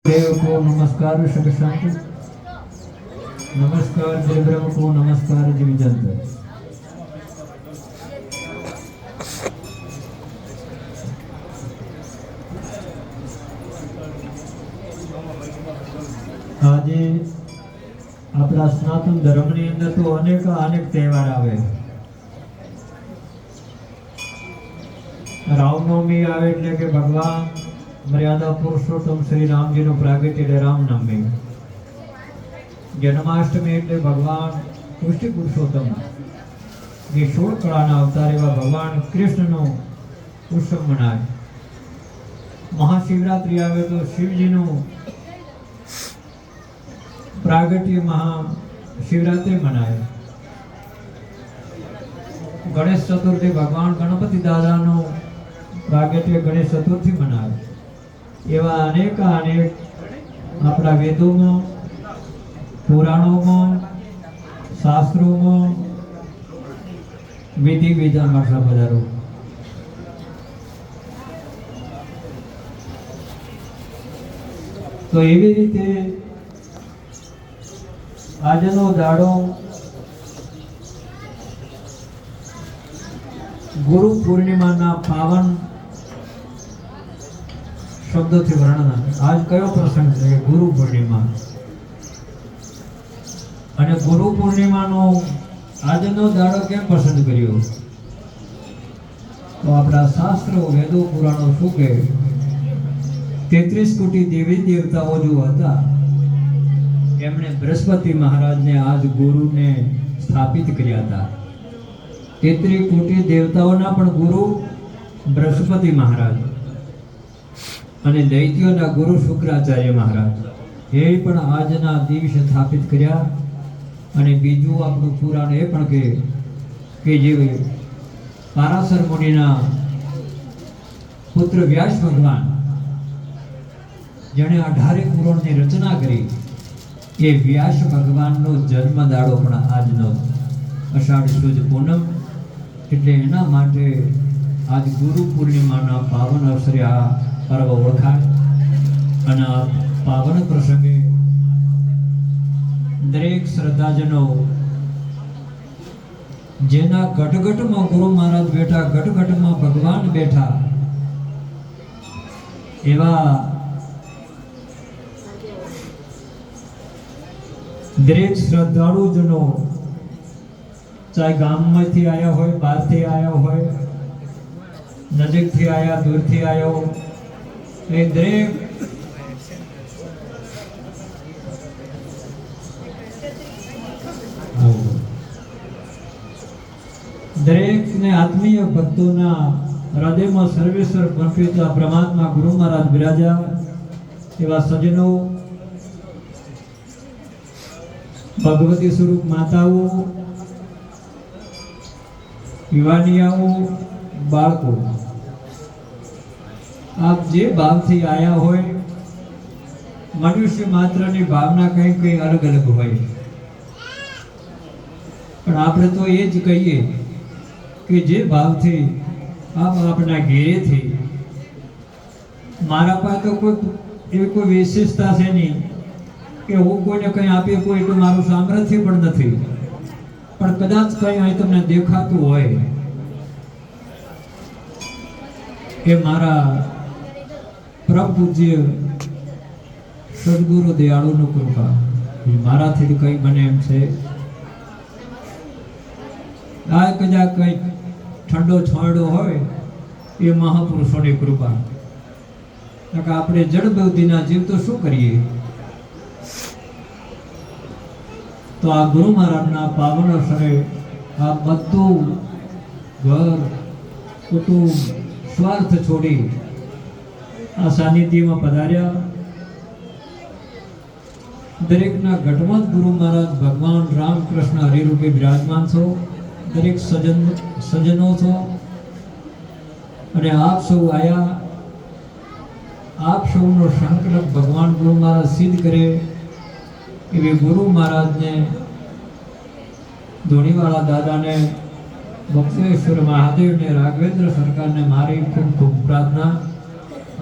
देव को नमस्कार सक शांति नमस्कार जय ब्रह्म को नमस्कार जीव जंत। આજે આપણા સનાતન ધર્મની અંદર તો અનેક તહેવાર આવે। રામનવમી આવે એટલે કે ભગવાન मर्यादा पुरुषोत्तम श्री राम जी नो प्रागट्य એટલે રામનવમી। જન્માષ્ટમી એટલે ભગવાન પુષ્ટિ પુરુષોત્તમ જે 16 કળાના અવતાર એવા ભગવાન કૃષ્ણનો ઉત્સવ મનાય। મહાશિવરાત્રી આવે તો શિવજીનું પ્રાગટ્ય મહાશિવરાત્રી મનાય। ગણેશ ચતુર્થી ભગવાન ગણપતિ દાદાનો પ્રાગટ્ય ગણેશ ચતુર્થી મનાય। એવા અનેક આપણા વેદોમાં પુરાણોમાં શાસ્ત્રોમાં વિધિ વિધાનમાં પધારો। તો એવી રીતે આજનો દાડો ગુરુ પૂર્ણિમાના પાવન શબ્દોથી વર્ણન। આજ કયો પ્રસંગ છે? ગુરુ પૂર્ણિમા। અને ગુરુ પૂર્ણિમાનો આજનો દાડો કેમ પસંદ કર્યો? તો આપણા શાસ્ત્રો વેદો પુરાણો શું કહે? 33 કોટી દેવી દેવતાઓ જો હતા એમણે બૃહસ્પતિ મહારાજને આજ ગુરુને સ્થાપિત કર્યા હતા। 33 કોટી દેવતાઓના પણ ગુરુ બૃહસ્પતિ મહારાજ અને દૈત્યોના ગુરુ શુક્રાચાર્ય મહારાજ એ પણ આજના દિવસે સ્થાપિત કર્યા। અને બીજું આપણું પુરાણ એ પણ કે જે પારાશર મુનિના પુત્ર વ્યાસ ભગવાન જેણે 18 પુરાણની રચના કરી એ વ્યાસ ભગવાનનો જન્મ દાડો પણ આજનો અષાઢ સુદ પૂનમ એટલે એના માટે આજ ગુરુ પૂર્ણિમાના પાવન અવસરે આ પર્વ ઓળખાય। અને આ પાવન પ્રસંગે દરેક શ્રદ્ધાજનો જેના ઘટઘટમાં ગુરુ મહારાજ બેઠા, ઘટઘટમાં ભગવાન બેઠા, એવા દરેક શ્રદ્ધાળુજનો ચાહે ગામમાંથી આવ્યા હોય, બહારથી આવ્યા હોય, નજીકથી આવ્યા, દૂરથી આવ્યો, એ દરેકને આત્મીય ભક્તોના હૃદયમાં સર્વેશ્વર કલ્પિતા પરમાત્મા ગુરુ મહારાજ બિરાજ્યા। એવા સજ્જનો, ભગવતી સ્વરૂપ માતાઓ, યુવાનિયાઓ, બાળકો, આપ જે ભાવથી આયા હોય, મનુષ્ય માત્રની ભાવના કઈ અલગ અલગ હોય, પણ આપણે તો એ જ કહીએ કે જે ભાવથી આપ આપના ઘેરેથી, મારા પાસે તો એવી કોઈ વિશેષતા છે નહીં કે હું કોઈને કંઈ આપી કોઈ એટલું મારું સામર્થ્ય પણ નથી, પણ કદાચ કંઈ અહીં તમને દેખાતું હોય કે મારા પરમ પૂજ્ય સદગુરુ દયાળુનું કૃપા, મારાથી કંઈ બને એમ છે, આ કદાચ કંઈ ઠંડો છોડો હોય એ મહાપુરુષોની કૃપા। આપણે જડ બુદ્ધિના જીવ તો શું કરીએ? તો આ ગુરુ મહારાજના પાવન અવસરે આ બધું ઘર, કુટુંબ, સ્વાર્થ છોડી આ સાનિધ્યમાં પધાર્યા। દરેકના ઘટમાં ગુરુ મહારાજ ભગવાન રામકૃષ્ણ હરિરૂપે બિરાજમાન છો। દરેક સજ્જનો છો અને આપ સૌ આયા। આપ સૌનો સંકલ્પ ભગવાન ગુરુ મહારાજ સિદ્ધ કરે એવી ગુરુ મહારાજને, ધોણીવાળા દાદાને, બક્ષેશ્વર મહાદેવને, રાઘવેન્દ્ર સરકારને મારી ખૂબ ખૂબ પ્રાર્થના।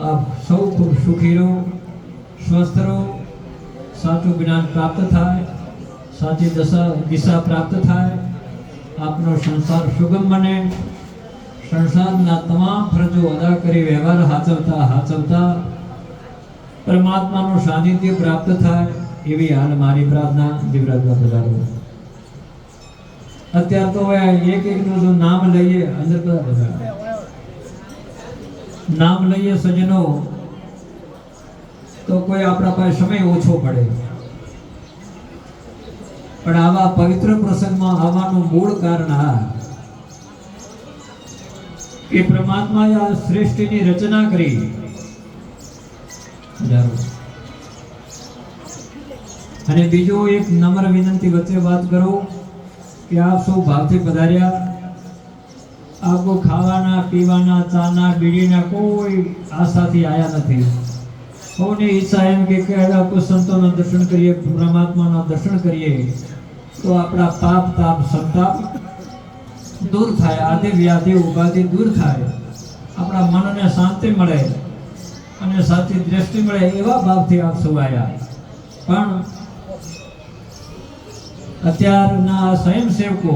આપ સૌ ખૂબ સુખી રહો, સ્વસ્થ રહો, સાચું જ્ઞાન પ્રાપ્ત થાય, સાચી દિશા પ્રાપ્ત થાય, આપનો સંસાર સુગમ બને, સંસારના તમામ ફરજો અદા કરી વ્યવહાર હાચવતા પરમાત્માનું સાનિધ્ય પ્રાપ્ત થાય એવી હાલ મારી પ્રાર્થના. જીવરાજમાં પધારો. અત્યારે તો એક એકનું જો નામ લઈએ, અંદર બધા નામ લઈએ સજ્જનો, તો કોઈ આપણા પાસે સમય ઓછો પડે, પણ આવા પવિત્ર પ્રસંગમાં આવવાનું મૂળ કારણ આ કે પરમાત્માએ આ સૃષ્ટિની રચના કરી. અને બીજો એક નમ્ર વિનંતી વચ્ચે વાત કરું કે આપ સૌ ભાવથી પધાર્યા. આપકો ખાવાના પીવાના ચાના બીડીના કોઈ આશાથી આયા નથી. સૌની ઈચ્છા એમ કે આપણે સંતોના દર્શન કરીએ, પરમાત્માના દર્શન કરીએ તો આપણા પાપ તાપ સંતાપ દૂર થાય, આદિ વ્યાધિ ઉપાધિ દૂર થાય, આપણા મનને શાંતિ મળે અને સાચી દ્રષ્ટિ મળે એવા ભાવથી આપ સૌ આવ્યા. પણ અત્યારના સ્વયંસેવકો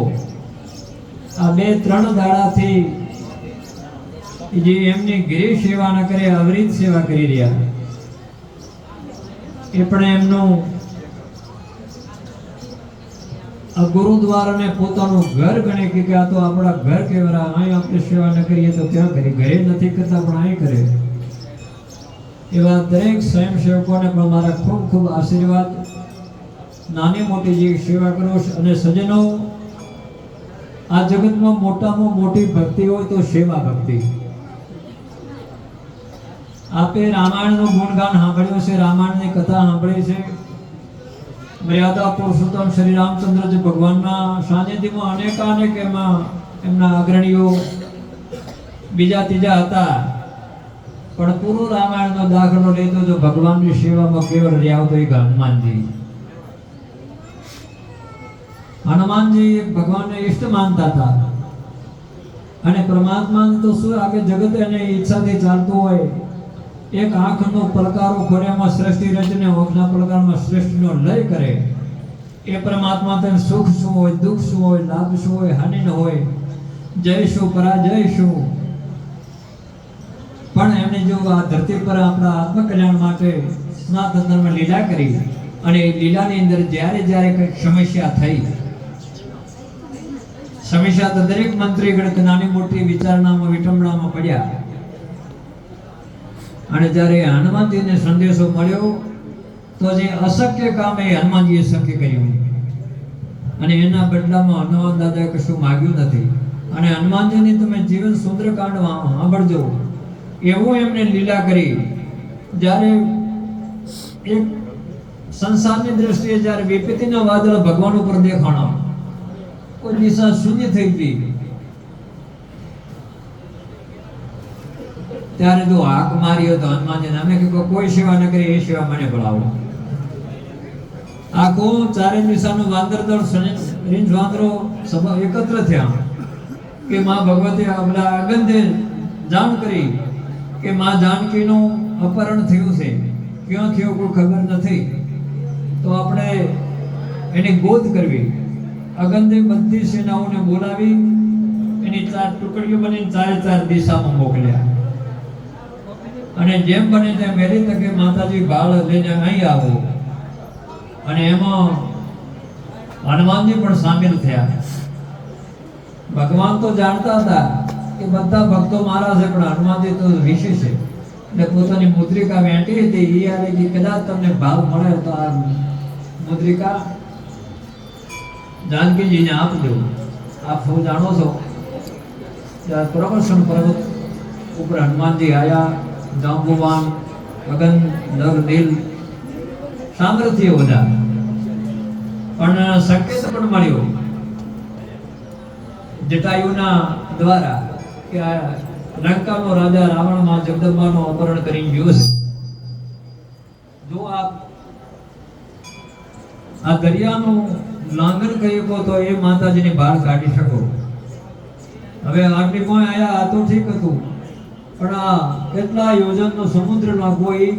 આ 2-3 દાડાથી જે એમની ગિરી સેવા ન કરે, અવિરત સેવા કરી રહ્યા, એ પણ એમનું આ ગુરુદ્વારાને પોતાનું ઘર ગણે કે આ તો આપણા ઘર કહેવાય. અહીં આપણે સેવા ન કરીએ તો ક્યાં કરીએ? ઘરે નથી કરતા પણ અહીં કરે. એવા દરેક સ્વયંસેવકોને પણ મારા ખૂબ ખૂબ આશીર્વાદ. નાની મોટી જે સેવા કરો અને સજ્જનો, આ જગતમાં મોટામાં મોટી ભક્તિ હોય તો સેવા ભક્તિ. આપે રામાયણનું ગુણગાન સાંભળ્યું છે, રામાયણની કથા સાંભળી છે. મર્યાદા પુરુષોત્તમ શ્રી રામચંદ્રજી ભગવાનના સાનિધ્યમાં અનેક એમાં એમના અગ્રણીઓ બીજા ત્રીજા હતા, પણ પૂરું રામાયણનો દાખલો લેતો જો ભગવાનની સેવામાં કેવળ રહ્યા તો એક હનુમાનજી. હનુમાનજી ભગવાનને ઇષ્ટ માનતા હતા અને પરમાત્માને તો શું આગે જગત એને ઈચ્છાથી ચાલતું હોય. એક આંખનો પલકારો ખોર્યામાં સૃષ્ટિ રચને, આંખના પલકારમાં સૃષ્ટિનો લય કરે. એ પરમાત્મા તને સુખ શું હોય, દુઃખ શું હોય, લાભ શું હોય, હાનિ ન હોય, જય શું પરાજય શું, પણ એમને જો આ ધરતી પર આપણા આત્મકલ્યાણ માટે સનાતન ધર્મ લીલા કરી અને એ લીલાની અંદર જ્યારે કંઈક સમસ્યા થઈ, સમસ્યા તો દરેક મંત્રી ગણ નાની મોટી વિચારણામાં વિટંબણામાં પડ્યા, અને જ્યારે હનુમાનજીને સંદેશો મળ્યો તો જે અશક્ય કામ એ હનુમાનજીએ શક્ય કર્યું અને એના બદલામાં હનુમાન દાદાએ કશું માગ્યું નથી. અને હનુમાનજીની તમે જીવન સુંદરકાંડ સાંભળજો, એવું એમને લીલા કરી. જ્યારે એક સંસારની દ્રષ્ટિએ જ્યારે વિપત્તિના વાદળ ભગવાન ઉપર દેખાણા, કોઈ દિશા શૂન્ય થઈ ગઈ, ત્યારે જો હાક માર્યો તો હનુમાનજીને, અમે કે કોઈ સેવા ન કરી, એ સેવા મને ભણાવો. આખો ચારે દિશાનું વાંદર દળ રીંછ વાંદરો સભા એકત્ર થયા કે માં ભગવતી આપણા આગંદે જાણ કરી કે માં જાનકીનું અપહરણ થયું છે, ક્યાં થયું કોઈ ખબર નથી, તો આપણે એની ગોદ કરવી. અગંદે બધી સેનાઓને બોલાવી એની 4 ટુકડીઓ બની 4 દિશામાં મોકલ્યા. અને જેમ બને તેમ વહેલી તકે માતાજી બાળ લઈને અહીં આવો. અને એમાં હનુમાનજી પણ સામેલ થયા. ભગવાન તો જાણતા હતા કે બધા ભક્તો મારા છે, પણ હનુમાનજી તો વિશેષ છે. એટલે પોતાની મુદ્રિકા વેંટી હતી. એ આવે કે કદાચ તમને ભાવ મળે તો આ મુદ્રિકા જાનકીજીને આપજો. આપ સૌ જાણો છો પ્રમોશન પર્વત ઉપર હનુમાનજી આયા. જાંબુવાન, ગગન, નર, નીલ સામર્થ્ય બધા, પણ સંકેત પણ મળ્યો જટાયુના દ્વારા કે લંકાનો રાજા રાવણમાં જગદંબાનું અપહરણ કરી ગયો છે. જો આ દરિયાનું લાંઘન કરી શકો તો એ માતાજીને બહાર કાઢી શકો. હવે આટલી કોઈ આયા આ તો ઠીક હતું, પણ આ કેટલા યોજનનો સમુદ્રના કોઈ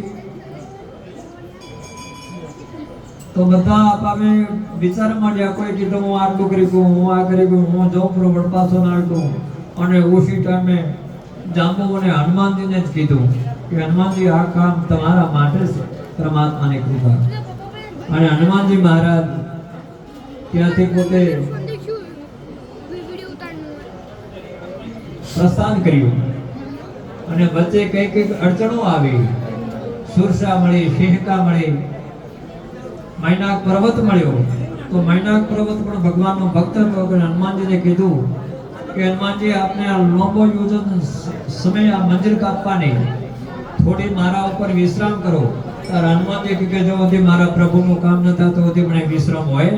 તો બધા પામે વિચાર માંડ્યા. કોઈ કીધું હું આટલું કરી ગયું, હું આ કરી ગયું, હું જઉં પણ પાછો ના આવતું. અને ઓછી ટાઈમે જાંબુઓને હનુમાનજીને જ કીધું કે હનુમાનજી આ કામ તમારા માટે છે, પરમાત્માની કૃપા. અને હનુમાનજી મહારાજ ત્યાંથી પોતે પ્રસ્થાન કર્યું. અને વચ્ચે કઈ કઈક અડચણો આવી. સુરસા મળી, સિંહકા મળી, મૈનાક પર્વત મળ્યો. તો મૈનાક પર્વત પણ ભગવાનનો ભક્ત હતો. હનુમાનજીને કીધું કે હનુમાનજી આપને આ લાંબો યોજન સમય આ મંજિર કાપવાની, થોડી મારા ઉપર વિશ્રામ કરો. ત્યારે હનુમાનજી કે જો સુધી મારા પ્રભુનું કામ ન થતું સુધી મને વિશ્રામ હોય.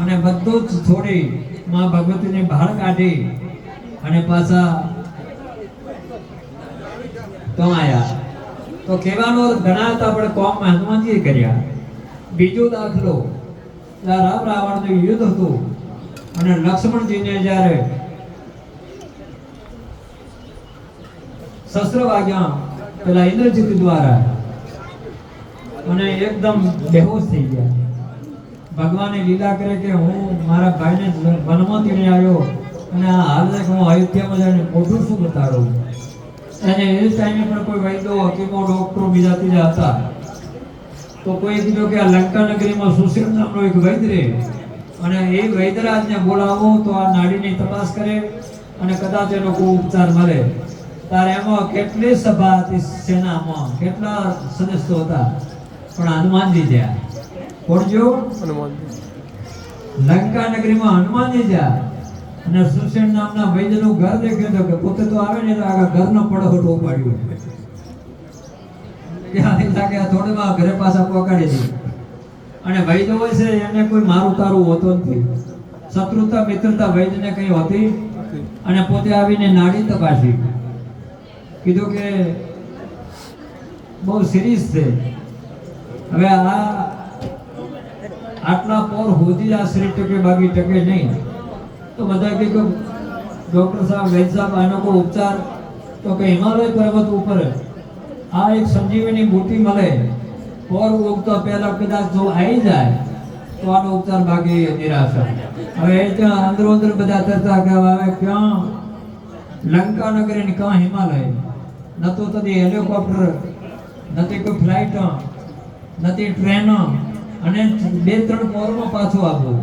અને બધું જ છોડી માં ભગવતીની બહાર કાઢી અને પાછા તો આયા. તો કહેવાનો ઘણા હતા પણ કોમમાં હનુમાનજીએ કર્યા. બીજો દાખલો, રામ રાવણનું યુદ્ધ હતું અને લક્ષ્મણજીને જ્યારે શસ્ત્ર વાગ્યા પેલા ઇન્દ્રજીત દ્વારા અને એકદમ બેહોશ થઈ ગયા. ભગવાને લીલા કરે કે હું મારા ભાઈને વનમાંથી લઈ આવ્યો અને આ હાલ હું અયોધ્યામાં જઈને મોઢું શું બતાડું. અને એ ટાઈમે પણ કોઈ વૈદ્યો, હકીમો, ડોક્ટરો બીજા ત્રીજા હતા. તો કોઈ કીધું કે આ લંકા નગરીમાં સુશીલ નામનો એક વૈદ્ય રહે અને એ વૈદ્યરાજને બોલાવો તો આ નાડીની તપાસ કરે અને કદાચ એનો કોઈ ઉપચાર મળે. તારે એમાં કેટલી સભા હતી, સેનામાં કેટલા સદસ્યો હતા, પણ હનુમાનજી જ્યાં. કોણ જો? લંકા નગરીમાં હનુમાનજી જ્યાં. અને સુશેન નામના વૈદ્યનું ઘર દેખ્યું કે પોતે તો આવે ને તો આખા ઘરનો પડખો પાડ્યો. ક્યાંથી લાગે થોડીમાં ઘરે પાછા પકડી દી. અને વૈદ્ય હોય છે એને કોઈ મારું તારું હોતો નથી. શત્રુતા મિત્રતા વૈદ્યને કઈ હોતી. અને પોતે આવીને નાડી તપાસી, કીધું કે બહુ સિરીઝ છે, હવે આ આટલા પોર હોદી આ શરીર ટકે બાકી ટકે નહીં. તો બધા કે ડોક્ટર સાહેબ, વૈદ્ય સાહેબ, આનો કોઈ ઉપચાર? તો કે હિમાલય પર્વત ઉપર આ એક સંજીવની બુટી મળે, પોર ઉગતા પહેલા કદાચ જો આવી જાય તો આનો ઉપચાર બાકી નિરાશ. હવે ત્યાં અંદરો અંદર બધા ચર્ચા કરવા આવે ક્યાં લંકા નગરી ને ક્યાં હિમાલય. નતો તદી હેલિકોપ્ટર, નથી કોઈ ફ્લાઇટ, નથી ટ્રેન, અને 2-3 પોરમાં પાછું આપવું.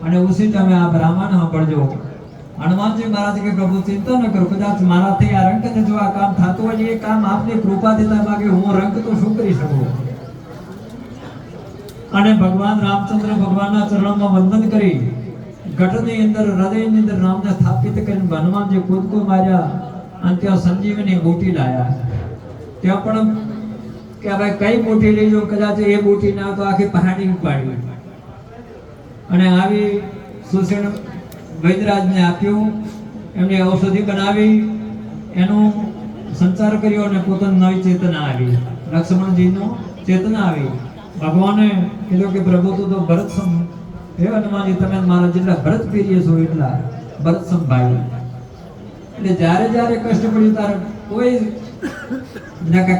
અને ઉસી તમે આ બ્રાહ્મણ સાંભળજો. હનુમાનજી મહારાજ કે પ્રભુ ચિંતા ન કરો, કદાચ મારાથી આ રંગ જો આ કામ થતું હોય એ કામ આપની કૃપા દેતા બાકી હું રંગ તો શું કરી શકું. અને ભગવાન રામચંદ્ર ભગવાનના ચરણોમાં વંદન કરી ઘટની અંદર, હૃદયની અંદર નામને સ્થાપિત કરીને હનુમાનજી કૂદકો માર્યા અને ત્યાં સંજીવની બુટી લાયા. ત્યાં પણ કે હવે કઈ બુટી લઈ જાઉં, કદાચ એ બુટી ના તો આખી પહાડી ઉપાડી. અને આવી સુષેણ વૈદ્યરાજને આપ્યું. એમની ઔષધિ બનાવી, એનો સંચાર કર્યો અને પોતાની નવી ચેતના આવી. લક્ષ્મણજીનો ચેતના આવી. ભગવાને કીધું કે પ્રભુ તું તો ભરત સમ, હે હનુમાનજી તમે મારા જેટલા ભરત પ્રિય છો એટલા ભરત સમ ભાઈ. એટલે જ્યારે જ્યારે કષ્ટ પડ્યું ત્યારે કોઈ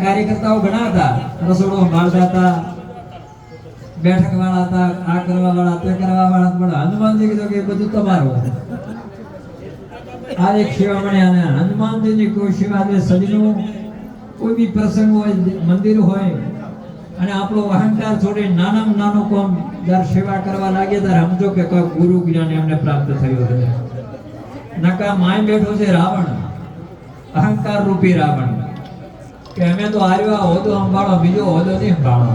કાર્યકર્તાઓ ઘણા હતા, રસોડો સંભાળતા હતા, બેઠક વાળા હતા, આ કરવા વાળા, તે કરવા વાળા, પણ હનુમાનજી કીધું કે બધું તમારું. આ એક શિવામણી. અને હનુમાનજીની કોઈ શિવા સજીનું કોઈ બી પ્રસંગ હોય, મંદિર હોય, અને આપણો અહંકાર છોડી નાનામાં નાનો કોમ જ્યારે સેવા કરવા લાગે ત્યારે સમજો કે કોઈ ગુરુ જ્ઞાન એમને પ્રાપ્ત થયો છે. નકા માય બેઠો છે રાવણ, અહંકાર રૂપી રાવણ, કે અમે તો આર્યા હોદો સંભાળો, બીજો હોદો નહીં સંભાળો.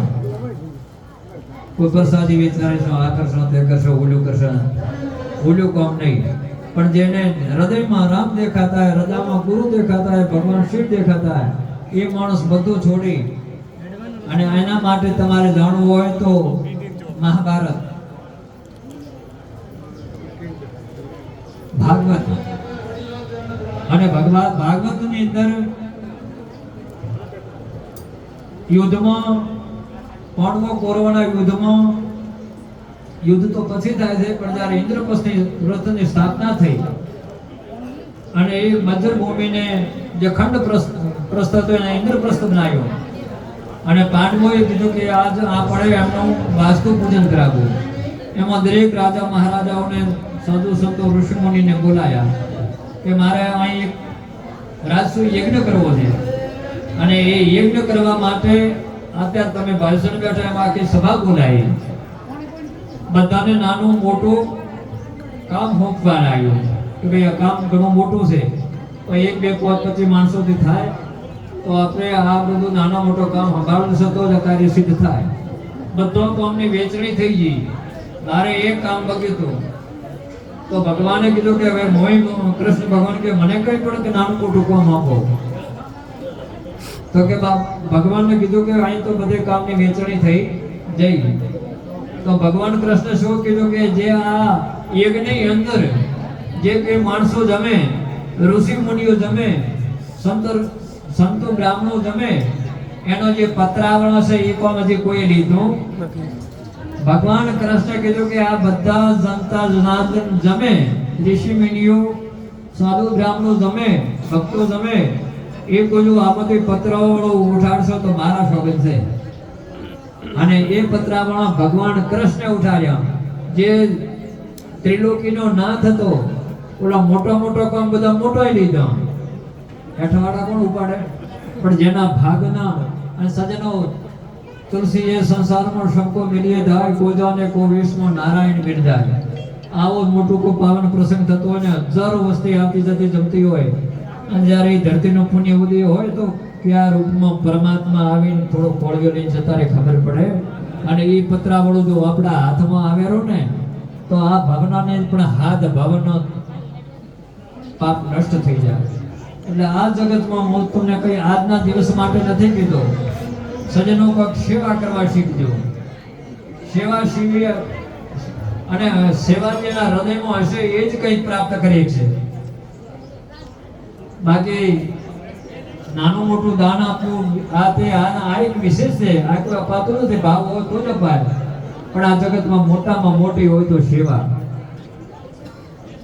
કોઈ પ્રસાદી વિચારીશું, આ કરશો, તે કરશો, ઓલું કરશો, ઓલું કામ નહીં. પણ જેને હૃદયમાં રામ દેખાતા હોય, હૃદયમાં ગુરુ દેખાતા હોય, ભગવાન શિવ દેખાતા હોય, એ માણસ બધું છોડી. અને એના માટે તમારે જાણવું હોય તો મહાભારત, ભાગવત. અને ભગવાન ભાગવતની અંદર યુદ્ધમાં, પાંડવો કૌરવોના યુદ્ધમાં, યુદ્ધ તો પછી થાય છે, પણ જ્યારે ઇન્દ્રપ્રસ્થની વ્રતની સ્થાપના થઈ અને એ મજ્જર ભૂમિને જે ખંડ પ્રસ્થ હતો એને ઇન્દ્રપ્રસ્થ બનાવ્યો. અને પાંડવોએ કીધું કે આજ આ પડે એમનું વાસ્તુ પૂજન કરાવવું. એમાં દરેક રાજા મહારાજાઓને સાધુ સંતો ઋષિમુનિને બોલાયા કે મારે અહીં એક રાજસુ યજ્ઞ કરવો છે અને એ યજ્ઞ કરવા માટે અત્યારે તમે ભાષણ બેઠા એમાં આખી સભા બોલાવી. બધાને નાનું મોટું કામ સોંપવા આવ્યું કે ભાઈ આ કામ ઘણું મોટું છે તો 1, 2, 5, 25 માણસોથી થાય તો આપણે આ બધું નાના મોટો કામ સંભાળવું તો જ કાર્ય સિદ્ધ થાય. બધો કામની વેચણી થઈ ગઈ. તારે એક કામ બાકી હતું તો ભગવાને કીધું કે હવે મોહી કૃષ્ણ ભગવાન કે મને કઈ પણ કે નાનું મોટું કામ આપો. તો કે ભગવાનને કીધું કે અહીં તો બધે કામની વેચણી થઈ જઈ. તો ભગવાન કૃષ્ણ શું કીધું કે જે આ યજ્ઞની અંદર જે કોઈ માણસો જમે, ઋષિ મુનિઓ જમે, સંતો બ્રાહ્મણો જમે, એનો જે પત્રાવણ છે એ કોમ હજી કોઈ લીધું નથી. ભગવાન કૃષ્ણ કીધું કે આ બધા જનતા જનાર્દન જમે, ઋષિ મુનિઓ, સાધુ બ્રાહ્મણો જમે, ભક્તો જમે, એ કોઈ આમાંથી પત્રાવળો ઉઠાડશો તો મારા શોભન છે. અને એ પત્રાવણ ભગવાન કૃષ્ણ ઉઠાડ્યા. જે ત્રિલોકીનો નાથ હતો, ઓલા મોટો કામ બધા મોટોય લીધો. હેઠવાળા કોણ ઉપાડે? પણ જેના ભાગના અને સજનો તુલસી એ સંસારમાં શંકો મિલીએ ધાય, કોજાને કો વિષ્ણુ નારાયણ બિરદાય. આવો મોટું કો પાવન પ્રસંગ થતો હોય ને હજારો વસ્તી આવતી જતી જમતી હોય અને જ્યારે એ ધરતીનો પુણ્ય ઉદય હોય તો કયા રૂપમાં પરમાત્મા આવીને થોડો કોળિયો લઈને જતા રે ખબર પડે. અને એ પત્રાવળું જો આપણા હાથમાં આવેલો ને તો આ ભાવનાને પણ હાથ ભાવનો પાપ નષ્ટ થઈ જાય. એટલે આ જગતમાં હું તમને કઈ આજના દિવસ માટે નથી કીધો. સજનો કોઈક સેવા કરવા શીખજો. સેવા શિવિર અને સેવા જેના હૃદયમાં હશે એ જ કંઈક પ્રાપ્ત કરે છે. બાકી નાનું મોટું દાન આપવું આ એક વિશેષ છે. આ કોઈ અપાતું નથી. ભાવ હોય તો જ અપાય. પણ આ જગતમાં મોટામાં મોટી હોય તો સેવા.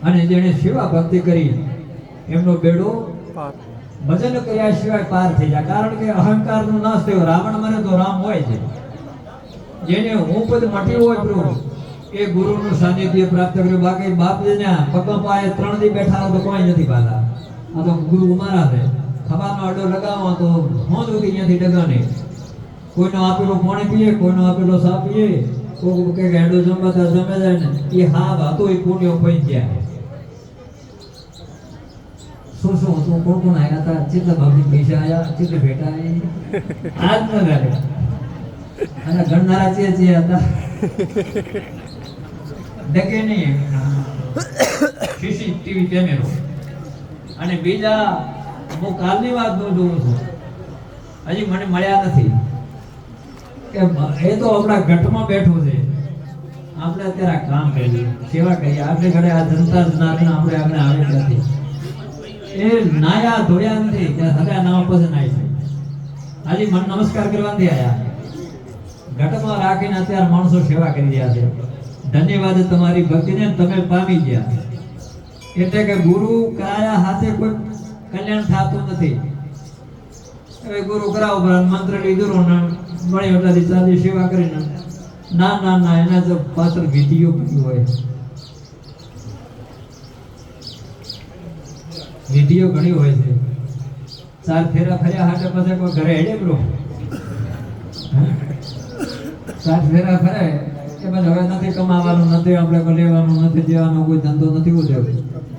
અને જેને સેવા ભક્તિ કરી એમનો બેડો ભજન કર્યા સિવાય પાર થઈ જાય. કારણ કે અહંકારનો નાશ થયો. રાવણ મરે તો રામ હોય છે. જેને હું પદ મટી હોય પ્રભુ એ ગુરુનું સાનિધ્ય પ્રાપ્ત કર્યું. બાકી બાપજીના પગમાં પાયે 3 દી બેઠા તો કોઈ નથી પાછા. આ તો ગુરુ અમારા છે. ખબાનો અડો લગાવો તો હોં દુખી અહીંયાથી ડગા નહીં. કોઈનો આપેલો પાણી પીએ, કોઈનો આપેલો સા પીએ, કોઈ કે હેડો જમવા જમે જાય ને એ હા હતો એ પુણ્યો પઈ ગયા. શું હતું, કોણ આવ્યા હતા, કેટલા ભાગની પૈસા આવ્યા, કેટલી ભેટા આવી આજ ન કરે. અને ગણનારા જે હતા ડગે નહીં. સીસીટીવી કેમેરો. અને બીજા હું કાલની વાત નું જોઉં છું, હજી મને મળ્યા નથી કે એ તો આપણા ઘટમાં બેઠું છે. આપણે અત્યારે કામ કરીએ, સેવા કરીએ. આપણે ઘરે આ જનતા જનાર્દન આપણે આગળ આવે નથી. એ નાયા ધોયા નથી કે હદા નાવા પાસે નાય છે. હજી મને નમસ્કાર કરવા નથી આયા. ઘટમાં રાખીને અત્યારે માણસો સેવા કરી રહ્યા છે. ધન્યવાદ તમારી ભક્તિને, તમે પામી ગયા. એટલે કે ગુરુ કરાયા હાથે કોઈ કલ્યાણ થતું નથી. હવે ગુરુ કરાવો મંત્ર લીધો ને મળે એટલાથી ચાલી સેવા કરીને ના એના જો પાછળ વિધિઓ પડી હોય. વિધિઓ ઘણી હોય છે. 4 ફેરા ફર્યા હાટે પછી કોઈ ઘરે હેડે બ્રો 4 ફેરા ફરે કે પછી હવે નથી કમાવાનું, નથી આપણે લેવાનું, નથી દેવાનું, કોઈ ધંધો નથી ઉદ્યોગ.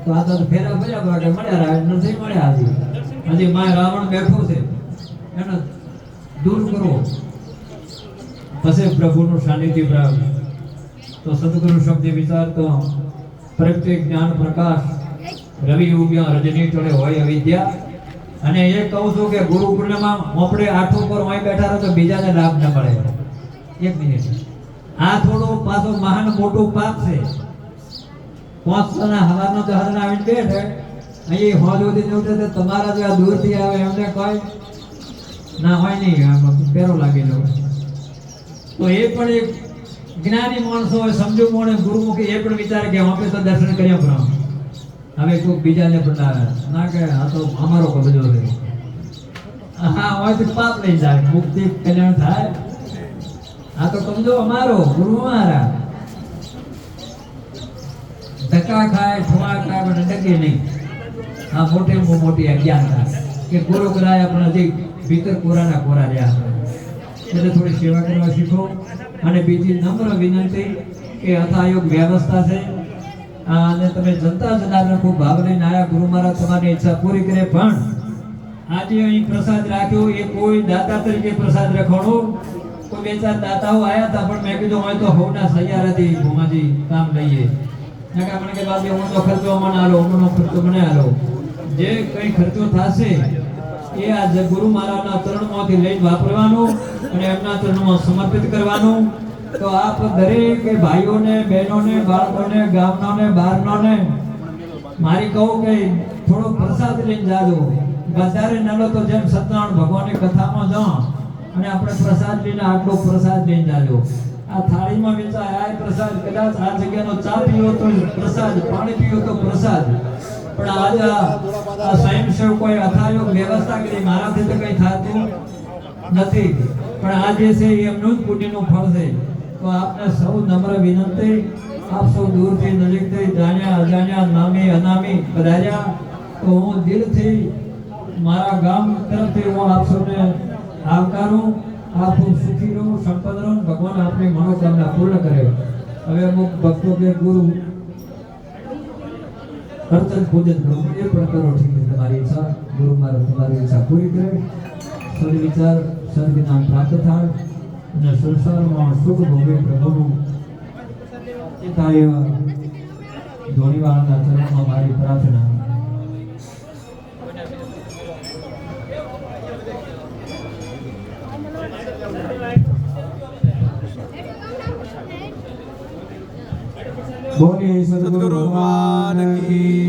તો આ તો ફેરા ફર્યા કે મળ્યા રહે નથી મળ્યા. હજી માય રાવણ બેઠો છે એને દૂર કરો પછી પ્રભુનું સાનિધ્ય પ્રાપ્ત. તો સદગુરુ શબ્દ વિચાર તો પ્રત્યેક જ્ઞાન પ્રકાશ રવિ ઉગ્યા રજની ટોળે હોય અવિદ્યા. અને એ કહું છું કે ગુરુ પૂર્ણિમા આપણે આઠો પર હોય બેઠા રહો તો બીજાને લાભ ન મળે. 1 મિનિટ. આ થોડું પાછું મહાન મોટું પાપ છે. 5 જણા હવારનો તો હરણ આવીને બેઠે અહીં હોજ સુધી ઉઠે તો તમારા જે દૂરથી આવે એમને કોઈ ના હોય નહીં, પેરો લાગેલો. તો એ પણ એક જ્ઞાની માણસો હોય, સમજુ માણસ, ગુરુમુખી, એ પણ વિચારે કે આપણે તો દર્શન કર્યા પણ હવે કોઈ બીજાને પણ ના કે આ તો અમારો કબજો છે. હા હોય તો પાપ લઈ જાય, મુક્તિ કલ્યાણ થાય. આ તો સમજો અમારો ગુરુ અમારા ધક્કા ખાય ઠુમા ખાય પણ ડગે નહીં. આ મોટે મોટી અજ્ઞાનતા કે ગુરુ કરાય પણ હજી ભીતર કોરાના કોરા રહ્યા. એટલે થોડી સેવા કરવા શીખો. અને બીજી નમ્ર વિનંતી કે અથાયોગ વ્યવસ્થા છે અને તમે જનતા જનાર્દન ખૂબ ભાગ લઈને આવ્યા. ગુરુ મહારાજ તમારી ઈચ્છા પૂરી કરે. પણ આજે અહીં પ્રસાદ રાખ્યો એ કોઈ દાતા તરીકે પ્રસાદ રખડો. કોઈ બે ચાર દાતાઓ આવ્યા હતા પણ મેં કીધું હોય તો હોના સૈયાર હતી ભૂમાજી કામ લઈએ. મેં કહ્યું કે બાબી અમનો ખર્ચો મને આલો, અમનો ખર્ચો મને આલો. જે કંઈ ખર્ચો થશે એ આ ગુરુ મહારાજના ચરણમાંથી લઈને વાપરવાનું અને એમના ચરણમાં સમર્પિત કરવાનું. તો આપ દરેક ભાઈઓને, બહેનોને, બાળકોને, ગામનાને, બહારનાને મારી કહું કે થોડો પ્રસાદ લઈને જાજો. વધારે ન લો તો જેમ સત્યનારાયણ ભગવાનની કથામાં જાઓ અને આપણે પ્રસાદ લઈને આટલો પ્રસાદ લઈને જાજો. આ થાળીમાં વેચાય આ પ્રસાદ, કદાચ આ જગ્યાનો ચા પીવો તો પ્રસાદ, પાણી પીવો તો પ્રસાદ. પણ આજે આ સ્વયંસેવકોએ અથાયોગ વ્યવસ્થા કરી. મારાથી તો કંઈ થતું નથી પણ આ જે છે એમનું જ પુણ્યનું ફળ છે. તો આપને સૌ નમ્ર વિનંતી, આપ સૌ દૂરથી નજીકથી જાણ્યા અજાણ્યા નામી અનામી પધાર્યા તો હું દિલથી મારા ગામ તરફથી હું આપ સૌને આવકારું. આપ ખૂબ સુખી રહો, સંપન્ન રહો, ભગવાન આપની મનોકામના પૂર્ણ કરે. હવે અમુક ભક્તો કે ગુરુ અર્ચન પૂજન કરો એ પણ કરો. ઠીક છે, તમારી ઈચ્છા. ગુરુ મહારાજ તમારી ઈચ્છા પૂરી કરે, સદવિચાર સદજ્ઞાન પ્રાપ્ત થાય અને સંસારમાં સુખ ભોગવે પ્રભુનું થાય એવા ધોણીવાળાના ચરણમાં મારી પ્રાર્થના. બોલીએ સદગુરુ ભગવાન કી